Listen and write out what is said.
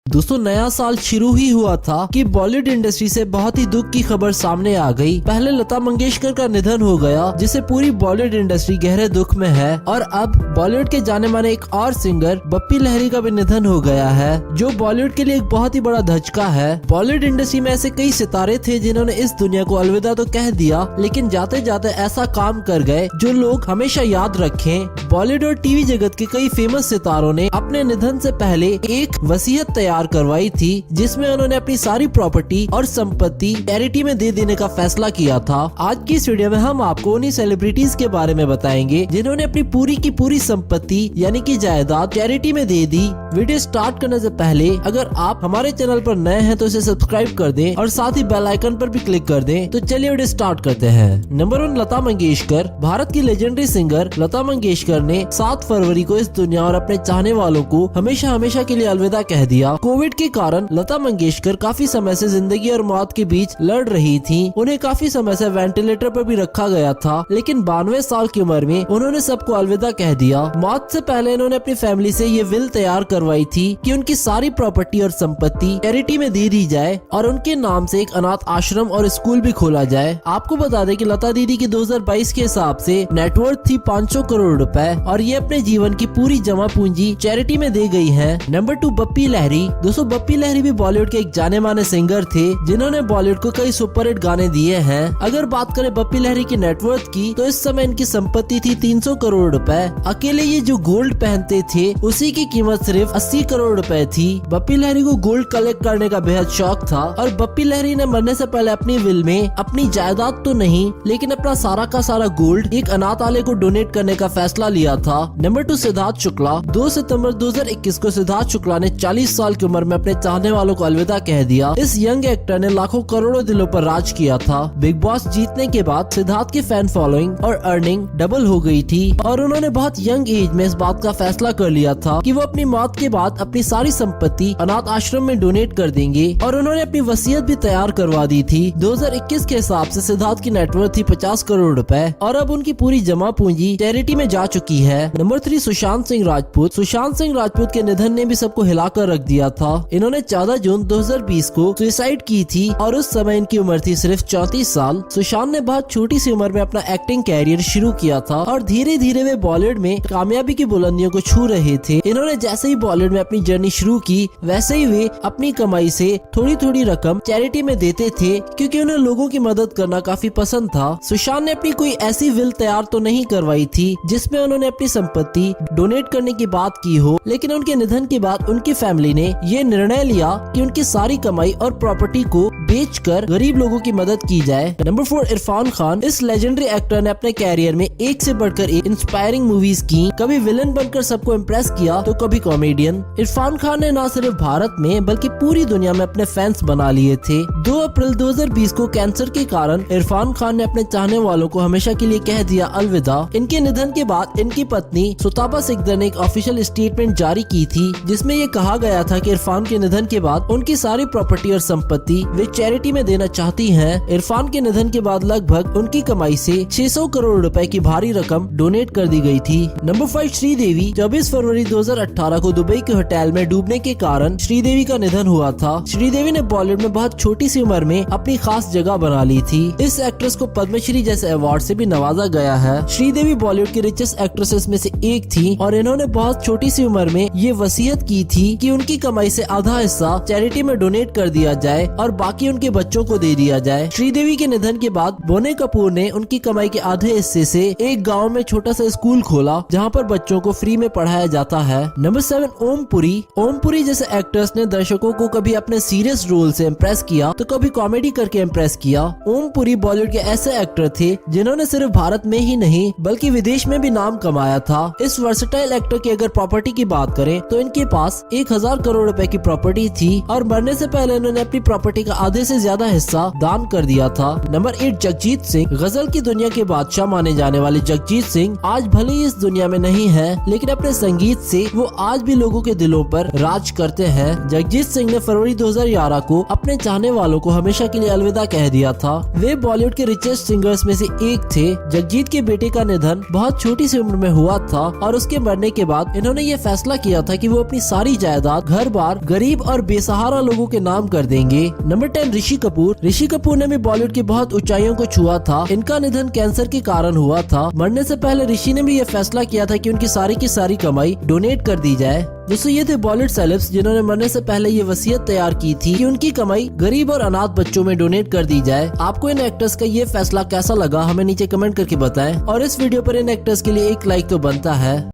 दोस्तों नया साल शुरू ही हुआ था कि बॉलीवुड इंडस्ट्री से बहुत ही दुख की खबर सामने आ गई। पहले लता मंगेशकर का निधन हो गया, जिसे पूरी बॉलीवुड इंडस्ट्री गहरे दुख में है। और अब बॉलीवुड के जाने माने एक और सिंगर बप्पी लहरी का भी निधन हो गया है, जो बॉलीवुड के लिए एक बहुत ही बड़ा धचका है। बॉलीवुड इंडस्ट्री में ऐसे कई सितारे थे जिन्होंने इस दुनिया को अलविदा तो कह दिया, लेकिन जाते जाते ऐसा काम कर गए जो लोग हमेशा याद रखें। बॉलीवुड और टीवी जगत के कई फेमस सितारों ने अपने निधन से पहले एक वसीयत तैयार करवाई थी, जिसमें उन्होंने अपनी सारी प्रॉपर्टी और संपत्ति चैरिटी में दे देने का फैसला किया था। आज की इस वीडियो में हम आपको उन्हीं सेलिब्रिटीज के बारे में बताएंगे जिन्होंने अपनी पूरी की पूरी संपत्ति यानी कि जायदाद चैरिटी में दे दी। वीडियो स्टार्ट करने से पहले अगर आप हमारे चैनल पर नए हैं तो इसे सब्सक्राइब कर दें और साथ ही बेल आइकन पर भी क्लिक कर दें। तो चलिए वीडियो स्टार्ट करते हैं। नंबर 1, लता मंगेशकर। भारत की लेजेंडरी सिंगर लता मंगेशकर ने 7 फरवरी को इस दुनिया और अपने चाहने वालों को हमेशा हमेशा के लिए अलविदा कह दिया। कोविड के कारण लता मंगेशकर काफी समय से जिंदगी और मौत के बीच लड़ रही थी। उन्हें काफी समय से वेंटिलेटर पर भी रखा गया था, लेकिन 92 साल की उम्र में उन्होंने सबको अलविदा कह दिया। मौत से पहले उन्होंने अपनी फैमिली से ये विल तैयार करवाई थी कि उनकी सारी प्रॉपर्टी और संपत्ति चैरिटी में दे दी जाए और उनके नाम से एक अनाथ आश्रम और स्कूल भी खोला जाए। आपको बता दें कि लता दीदी की 2022 के हिसाब से नेटवर्थ थी 500 करोड़ रुपए और ये अपने जीवन की पूरी जमा पूंजी चैरिटी में दे गई है। नंबर 2, बप्पी लहरी। दोस्तों बप्पी लहरी भी बॉलीवुड के एक जाने माने सिंगर थे जिन्होंने बॉलीवुड को कई सुपरहिट गाने दिए हैं। अगर बात करें बप्पी लहरी की नेटवर्थ की तो इस समय इनकी संपत्ति थी 300 करोड़ रुपए। अकेले ये जो गोल्ड पहनते थे उसी की कीमत सिर्फ 80 करोड़ रुपए थी। बप्पी लहरी को गोल्ड कलेक्ट करने का बेहद शौक था और बप्पी लहरी ने मरने से पहले अपनी विल में अपनी जायदाद तो नहीं लेकिन अपना सारा का सारा गोल्ड एक अनाथालय को डोनेट करने का फैसला लिया था। नंबर 2, सिद्धार्थ शुक्ला। 2 सितंबर 2021 को सिद्धार्थ शुक्ला ने 40 साल की उम्र में अपने चाहने वालों को अलविदा कह दिया। इस यंग एक्टर ने लाखों करोड़ों दिलों पर राज किया था। बिग बॉस जीतने के बाद सिद्धार्थ की फैन फॉलोइंग और अर्निंग डबल हो गई थी और उन्होंने बहुत यंग एज में इस बात का फैसला कर लिया था कि वो अपनी मौत के बाद अपनी सारी संपत्ति अनाथ आश्रम में डोनेट कर देंगे और उन्होंने अपनी वसीयत भी तैयार करवा दी थी। 2021 के हिसाब से सिद्धार्थ की नेटवर्थ थी 50 करोड़ रुपए और अब उनकी पूरी जमा पूंजी चैरिटी में जा चुकी है। नंबर 3, सुशांत सिंह राजपूत। सुशांत सिंह राजपूत के निधन ने भी सबको हिलाकर रख दिया था। इन्होंने 14 जून 2020 को सुसाइड की थी और उस समय इनकी उम्र थी सिर्फ 34 साल। सुशांत ने बहुत छोटी सी उम्र में अपना एक्टिंग कैरियर शुरू किया था और धीरे धीरे वे बॉलीवुड में कामयाबी की बुलंदियों को छू रहे थे। इन्होंने जैसे ही बॉलीवुड में अपनी जर्नी शुरू की वैसे ही वे अपनी कमाई से थोड़ी थोड़ी रकम चैरिटी में देते थे, क्योंकि उन्हें लोगों की मदद करना काफी पसंद था। सुशांत ने अपनी कोई ऐसी विल तैयार तो नहीं करवाई थी जिसमें उन्होंने अपनी संपत्ति डोनेट करने की बात की हो, लेकिन उनके निधन के बाद उनकी फैमिली ने ये निर्णय लिया कि उनकी सारी कमाई और प्रॉपर्टी को बेचकर गरीब लोगों की मदद की जाए। नंबर 4, इरफान खान। इस लेजेंडरी एक्टर ने अपने कैरियर में एक से बढ़कर एक इंस्पायरिंग मूवीज की। कभी विलन बनकर सबको इम्प्रेस किया तो कभी कॉमेडियन। इरफान खान ने न सिर्फ भारत में बल्कि पूरी दुनिया में अपने फैंस बना लिए थे। 2 अप्रैल 2020 को कैंसर के कारण इरफान खान ने अपने चाहने वालों को हमेशा के लिए कह दिया अलविदा। इनके निधन के बाद इनकी पत्नी सुताबा सिकदर ने एक ऑफिशियल स्टेटमेंट जारी की थी, जिसमें ये कहा गया था कि इरफान के निधन के बाद उनकी सारी प्रॉपर्टी और संपत्ति वे चैरिटी में देना चाहती हैं। इरफान के निधन के बाद लगभग उनकी कमाई से 600 करोड़ रुपए की भारी रकम डोनेट कर दी गई थी। नंबर 5, श्रीदेवी। 24 फरवरी 2018 को दुबई के होटल में डूबने के कारण श्रीदेवी का निधन हुआ था। श्रीदेवी ने बॉलीवुड में बहुत छोटी सी उम्र में अपनी खास जगह बना ली थी। इस एक्ट्रेस को पद्मश्री जैसे अवार्ड से भी नवाजा गया है। श्रीदेवी बॉलीवुड की रिचेस्ट एक्ट्रेसेस में से एक थी और इन्होंने बहुत छोटी सी उम्र में ये वसीयत की थी कि उनकी कमाई से आधा हिस्सा चैरिटी में डोनेट कर दिया जाए और बाकी उनके बच्चों को दे दिया जाए। श्रीदेवी के निधन के बाद बोनी कपूर ने उनकी कमाई के आधे हिस्से से एक गांव में छोटा सा स्कूल खोला जहां पर बच्चों को फ्री में पढ़ाया जाता है। नंबर 7, ओम पुरी। ओम पुरी जैसे एक्टर्स ने दर्शकों को कभी अपने सीरियस रोल से इम्प्रेस किया तो कभी कॉमेडी करके इम्प्रेस किया। ओम पुरी बॉलीवुड के ऐसे एक्टर थे जिन्होंने सिर्फ भारत में ही नहीं बल्कि विदेश में भी नाम कमाया था। इस वर्सेटाइल एक्टर की अगर प्रॉपर्टी की बात करें तो इनके पास 1000 करोड़ रुपए की प्रॉपर्टी थी और मरने से पहले इन्होंने अपनी प्रॉपर्टी का आधे से ज्यादा हिस्सा दान कर दिया था। नंबर 8, जगजीत सिंह। गजल की दुनिया के बादशाह माने जाने वाले जगजीत सिंह आज भले ही इस दुनिया में नहीं है, लेकिन अपने संगीत से वो आज भी लोगों के दिलों पर राज करते हैं। जगजीत सिंह ने फरवरी 2011 को अपने चाहने वालों को हमेशा के लिए अलविदा कह दिया था। वे बॉलीवुड के रिचेस्ट सिंगर्स में से एक थे। जगजीत के बेटे का निधन बहुत छोटी सी उम्र में हुआ था और उसके मरने के बाद इन्होंने ये फैसला किया था कि वो अपनी सारी जायदाद, घर बार गरीब और बेसहारा लोगों के नाम कर देंगे। नंबर 10 ऋषि कपूर। ऋषि कपूर ने भी बॉलीवुड की बहुत ऊंचाइयों को छुआ था। इनका निधन कैंसर के कारण हुआ था। मरने से पहले ऋषि ने भी ये फैसला किया था कि उनकी सारी की सारी कमाई डोनेट कर दी जाए। दोस्तों ये थे बॉलीवुड सेलेब्स जिन्होंने मरने से पहले ये वसीयत तैयार की थी कि उनकी कमाई गरीब और अनाथ बच्चों में डोनेट कर दी जाए। आपको इन एक्टर्स का ये फैसला कैसा लगा हमें नीचे कमेंट करके बताएं और इस वीडियो पर इन एक्टर्स के लिए एक लाइक तो बनता है।